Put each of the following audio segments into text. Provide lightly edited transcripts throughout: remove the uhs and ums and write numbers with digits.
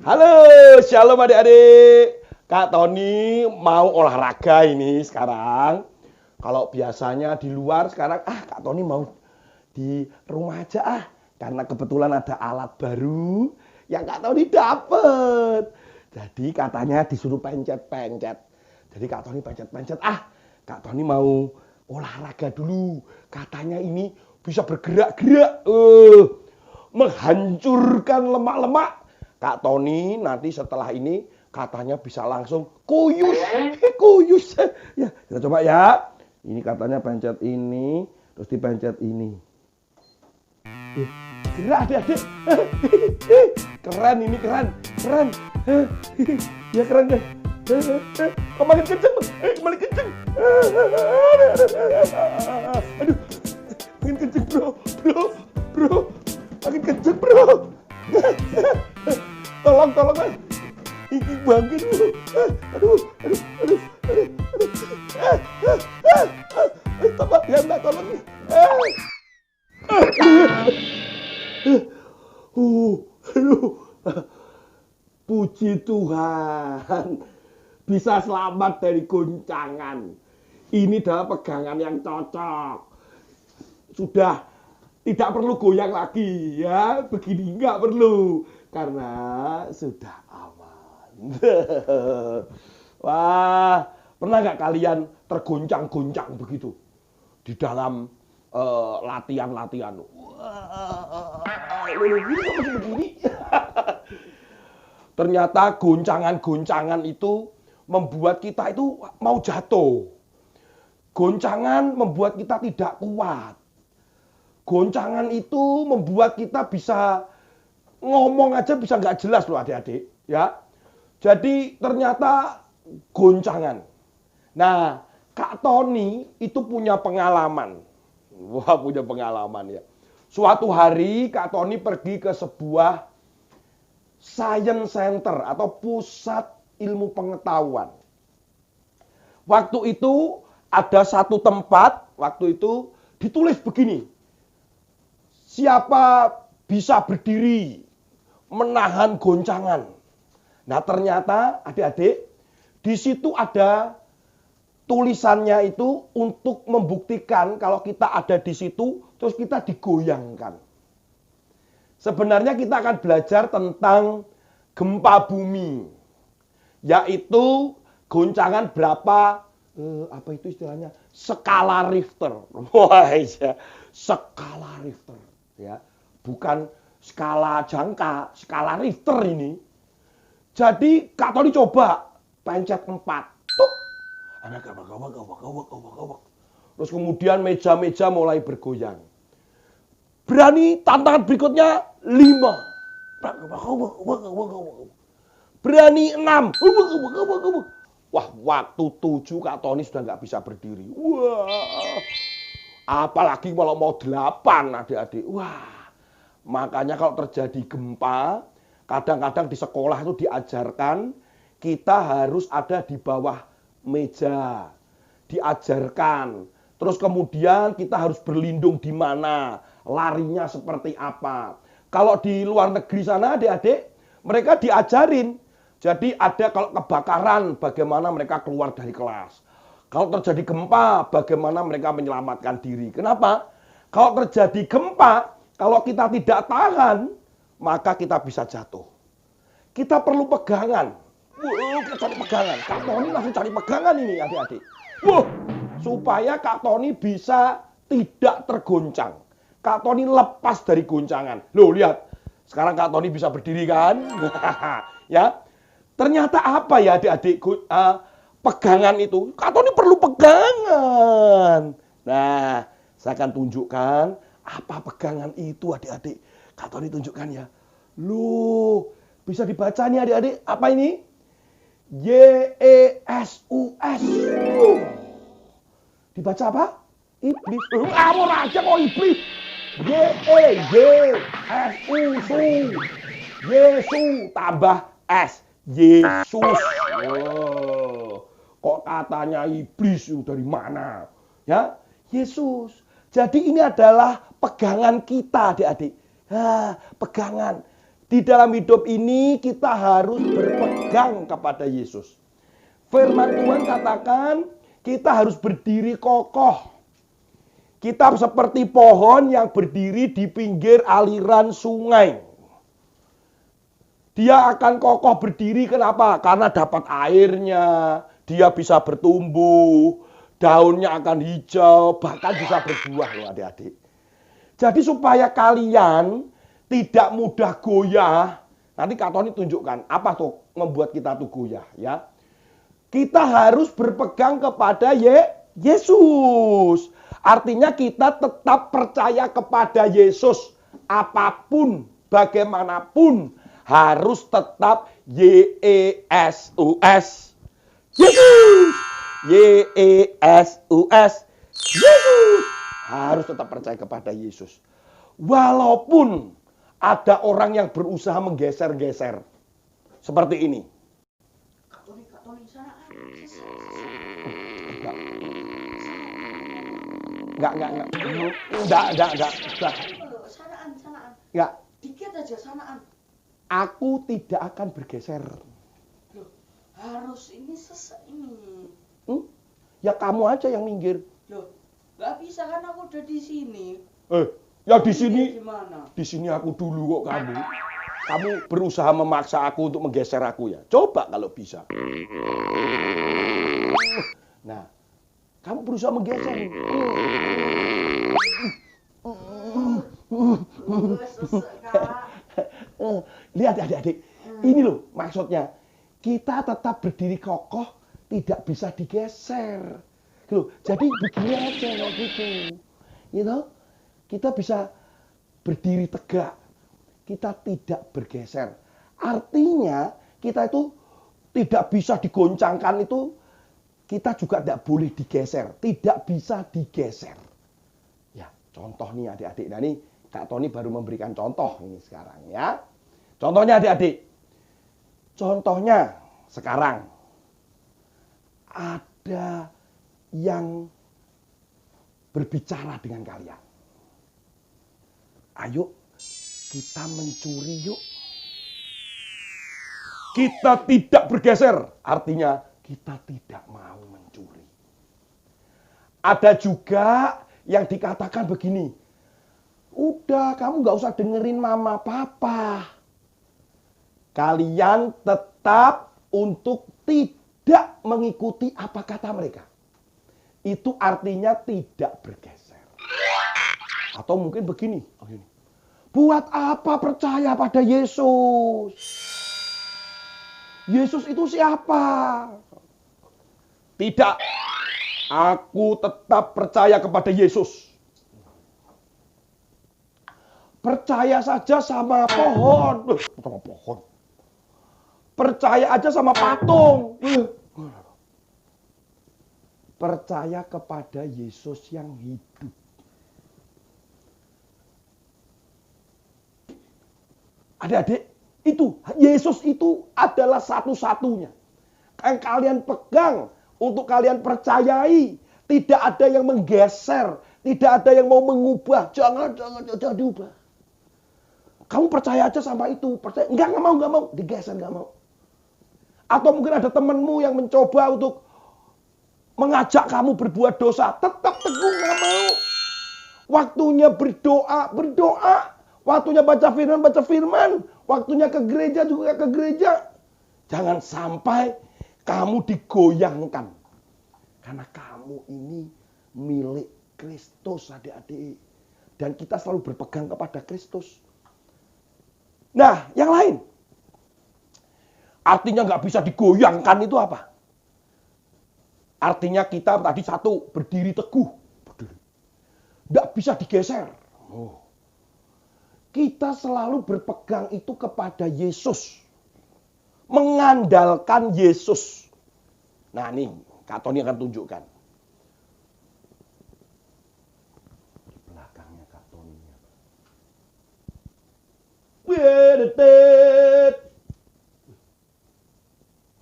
Halo, shalom adik-adik. Kak Tony mau olahraga ini sekarang. Kalau biasanya di luar, sekarang Kak Tony mau di rumah aja karena kebetulan ada alat baru yang Kak Tony dapet. Jadi katanya disuruh pencet-pencet. Jadi Kak Tony pencet-pencet. Kak Tony mau olahraga dulu. Katanya ini bisa bergerak-gerak. Menghancurkan lemak-lemak. Kak Tony nanti setelah ini katanya bisa langsung kuyus. Kuyus. Ya, kita coba ya. Ini katanya pencet ini, terus dipencet ini. Gerak adik-adik. Keren ini, keren. Keren. Ya keren deh. Makin kenceng, makin kenceng. Aduh, makin kenceng bro. Makin kenceng bro. Tolong mas. Iki bangkit dulu. Aduh. Tolong ya mbak, tolong nih. Aduh. Puji Tuhan. Bisa selamat dari goncangan. Ini adalah pegangan yang cocok. Sudah tidak perlu goyang lagi ya. Begini nggak perlu. Karena sudah aman. Wah, pernah nggak kalian tergoncang-goncang begitu di dalam latihan-latihan? Begini. Ternyata goncangan-goncangan itu membuat kita itu mau jatuh. Goncangan membuat kita tidak kuat. Goncangan itu membuat kita bisa ngomong aja bisa nggak jelas loh adik-adik. Ya. Jadi ternyata goncangan. Nah, Kak Tony itu punya pengalaman. Wah, punya pengalaman ya. Suatu hari Kak Tony pergi ke sebuah science center atau pusat ilmu pengetahuan. Waktu itu ada satu tempat, waktu itu ditulis begini. Siapa bisa berdiri menahan goncangan? Nah, ternyata adik-adik di situ ada tulisannya itu untuk membuktikan kalau kita ada di situ terus kita digoyangkan. Sebenarnya kita akan belajar tentang gempa bumi. Yaitu goncangan berapa, apa itu istilahnya? Skala Richter. Wah, ya. Skala Richter. Ya. Bukan skala jangka, skala Richter ini. Jadi Kak Tony coba pencet 4. Tuh. Terus kemudian meja-meja mulai bergoyang. Berani tantangan berikutnya 5. Berani 6. Wah, waktu 7 Kak Tony sudah nggak bisa berdiri. Wah, apalagi kalau mau 8 adik-adik. Wah, makanya kalau terjadi gempa, kadang-kadang di sekolah itu diajarkan kita harus ada di bawah meja. Diajarkan. Terus kemudian kita harus berlindung di mana, larinya seperti apa. Kalau di luar negeri sana adik-adik, mereka diajarin. Jadi ada kalau kebakaran, bagaimana mereka keluar dari kelas. Kalau terjadi gempa, bagaimana mereka menyelamatkan diri. Kenapa? Kalau terjadi gempa, kalau kita tidak tahan, maka kita bisa jatuh. Kita perlu pegangan. Kita cari pegangan. Kak Tony langsung cari pegangan ini adik-adik. Supaya Kak Tony bisa tidak tergoncang. Kak Tony lepas dari goncangan. Loh, lihat. Sekarang Kak Tony bisa berdiri kan? Ya. Ternyata apa ya adik-adik pegangan itu? Kak Tony perlu pegangan. Nah, saya akan tunjukkan apa pegangan itu adik-adik. Kak Tony tunjukkan ya. Loh, bisa dibaca nih adik-adik. Apa ini? YESUS. Dibaca apa? Iblis. Kamu aja kok iblis. YESUS. Yesus tambah S. Yesus. Oh, kok katanya iblis dari mana? Ya, Yesus. Jadi ini adalah pegangan kita, adik-adik. Pegangan. Di dalam hidup ini kita harus berpegang kepada Yesus. Firman Tuhan katakan kita harus berdiri kokoh. Kita seperti pohon yang berdiri di pinggir aliran sungai. Dia akan kokoh berdiri kenapa? Karena dapat airnya, dia bisa bertumbuh, daunnya akan hijau, bahkan bisa berbuah loh adik-adik. Jadi supaya kalian tidak mudah goyah, nanti Kak Tony tunjukkan apa tuh membuat kita tuh goyah ya. Kita harus berpegang kepada Yesus. Artinya kita tetap percaya kepada Yesus. Apapun, bagaimanapun, harus tetap Yesus. Yesus. Yesus. Yesus. Harus tetap percaya kepada Yesus. Walaupun ada orang yang berusaha menggeser-geser. Seperti ini. Kak Tony, sana. Enggak. Sanaan. Enggak. Dikit aja sanaan. Aku tidak akan bergeser. Loh, harus ini ini. Ya kamu aja yang minggir. Loh, nggak bisa kan aku udah di sini. Ya di sini. Gimana? Di sini aku dulu kok kamu. Kamu berusaha memaksa aku untuk menggeser aku ya. Coba kalau bisa. Nah, kamu berusaha menggeser. Lihat adik-adik. Ini loh maksudnya. Kita tetap berdiri kokoh, tidak bisa digeser. Loh, jadi begini aja gitu. You know? Kita bisa berdiri tegak. Kita tidak bergeser. Artinya kita itu tidak bisa digoncangkan itu, kita juga tidak boleh digeser. Tidak bisa digeser. Ya, contoh nih adik-adik. Nah ini Kak Tony baru memberikan contoh ini sekarang ya. Contohnya adik-adik. Contohnya sekarang. Ada yang berbicara dengan kalian. Ayo kita mencuri yuk. Kita tidak bergeser. Artinya kita tidak mau mencuri. Ada juga yang dikatakan begini. Udah kamu gak usah dengerin mama papa. Kalian tetap untuk tidak mengikuti apa kata mereka. Itu artinya tidak bergeser. Atau mungkin begini. Buat apa percaya pada Yesus? Yesus itu siapa? Tidak. Aku tetap percaya kepada Yesus. Percaya saja sama pohon. Sama pohon. Percaya aja sama patung. Percaya kepada Yesus yang hidup. Adik-adik, itu Yesus itu adalah satu-satunya yang kalian pegang, untuk kalian percayai. Tidak ada yang menggeser, tidak ada yang mau mengubah. Jangan diubah. Kamu percaya aja sama itu. Percaya. Enggak mau. Digeser, enggak mau. Atau mungkin ada temanmu yang mencoba untuk mengajak kamu berbuat dosa. Tetap teguh, enggak mau. Waktunya berdoa. Waktunya baca firman. Waktunya ke gereja juga ke gereja. Jangan sampai kamu digoyangkan. Karena kamu ini milik Kristus, adik-adik. Dan kita selalu berpegang kepada Kristus. Nah, yang lain. Artinya nggak bisa digoyangkan itu apa? Artinya kita tadi satu, berdiri teguh. Nggak bisa digeser. Kita selalu berpegang itu kepada Yesus. Mengandalkan Yesus. Nah nih, Kak Tony akan tunjukkan. Di belakangnya Kak Tony.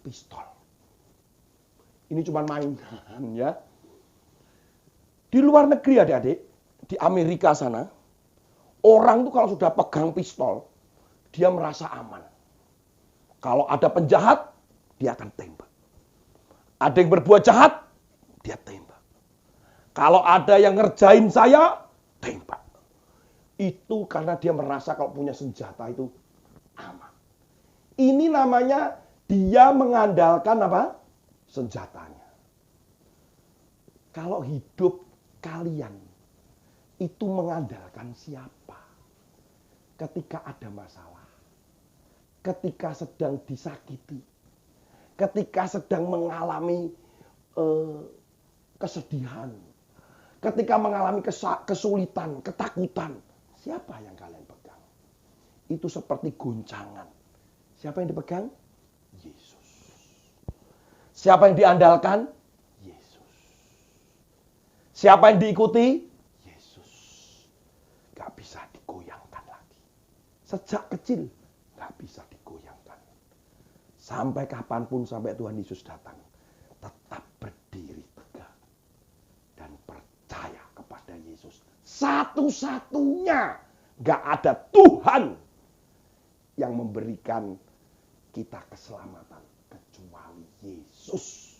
Pistol. Ini cuma mainan ya. Di luar negeri adik-adik, di Amerika sana, orang tuh kalau sudah pegang pistol, dia merasa aman. Kalau ada penjahat, dia akan tembak. Ada yang berbuat jahat, dia tembak. Kalau ada yang ngerjain saya, tembak. Itu karena dia merasa kalau punya senjata itu aman. Ini namanya dia mengandalkan apa? Senjatanya. Kalau hidup kalian itu mengandalkan siapa? Ketika ada masalah, ketika sedang disakiti, ketika sedang mengalami kesedihan, ketika mengalami kesulitan, ketakutan, siapa yang kalian pegang? Itu seperti goncangan. Siapa yang dipegang? Yesus. Siapa yang diandalkan? Yesus. Siapa yang diikuti? Yesus. Gak bisa digoyangkan lagi. Sejak kecil gak bisa digoyangkan. Sampai kapanpun, sampai Tuhan Yesus datang, tetap berdiri tegak dan percaya kepada Yesus. Satu-satunya, gak ada Tuhan yang memberikan kita keselamatan kecuali Yesus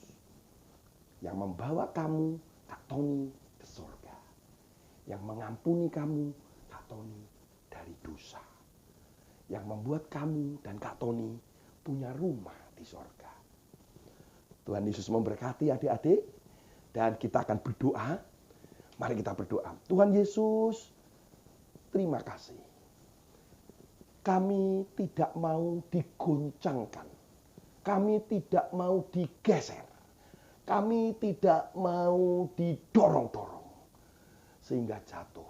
yang membawa kamu, Kak Tony, ke surga, yang mengampuni kamu, Kak Tony, dari dosa, yang membuat kamu dan Kak Tony punya rumah di surga. Tuhan Yesus memberkati adik-adik, dan kita akan berdoa. Mari kita berdoa. Tuhan Yesus, terima kasih. Kami tidak mau digoncangkan. Kami tidak mau digeser. Kami tidak mau didorong-dorong. Sehingga jatuh.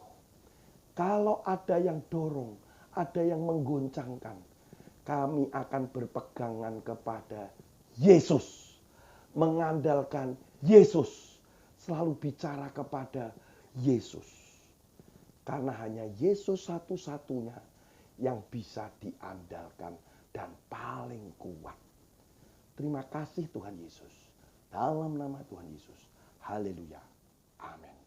Kalau ada yang dorong, ada yang menggoncangkan, kami akan berpegangan kepada Yesus. Mengandalkan Yesus. Selalu bicara kepada Yesus. Karena hanya Yesus satu-satunya yang bisa diandalkan dan paling kuat. Terima kasih Tuhan Yesus. Dalam nama Tuhan Yesus. Haleluya. Amin.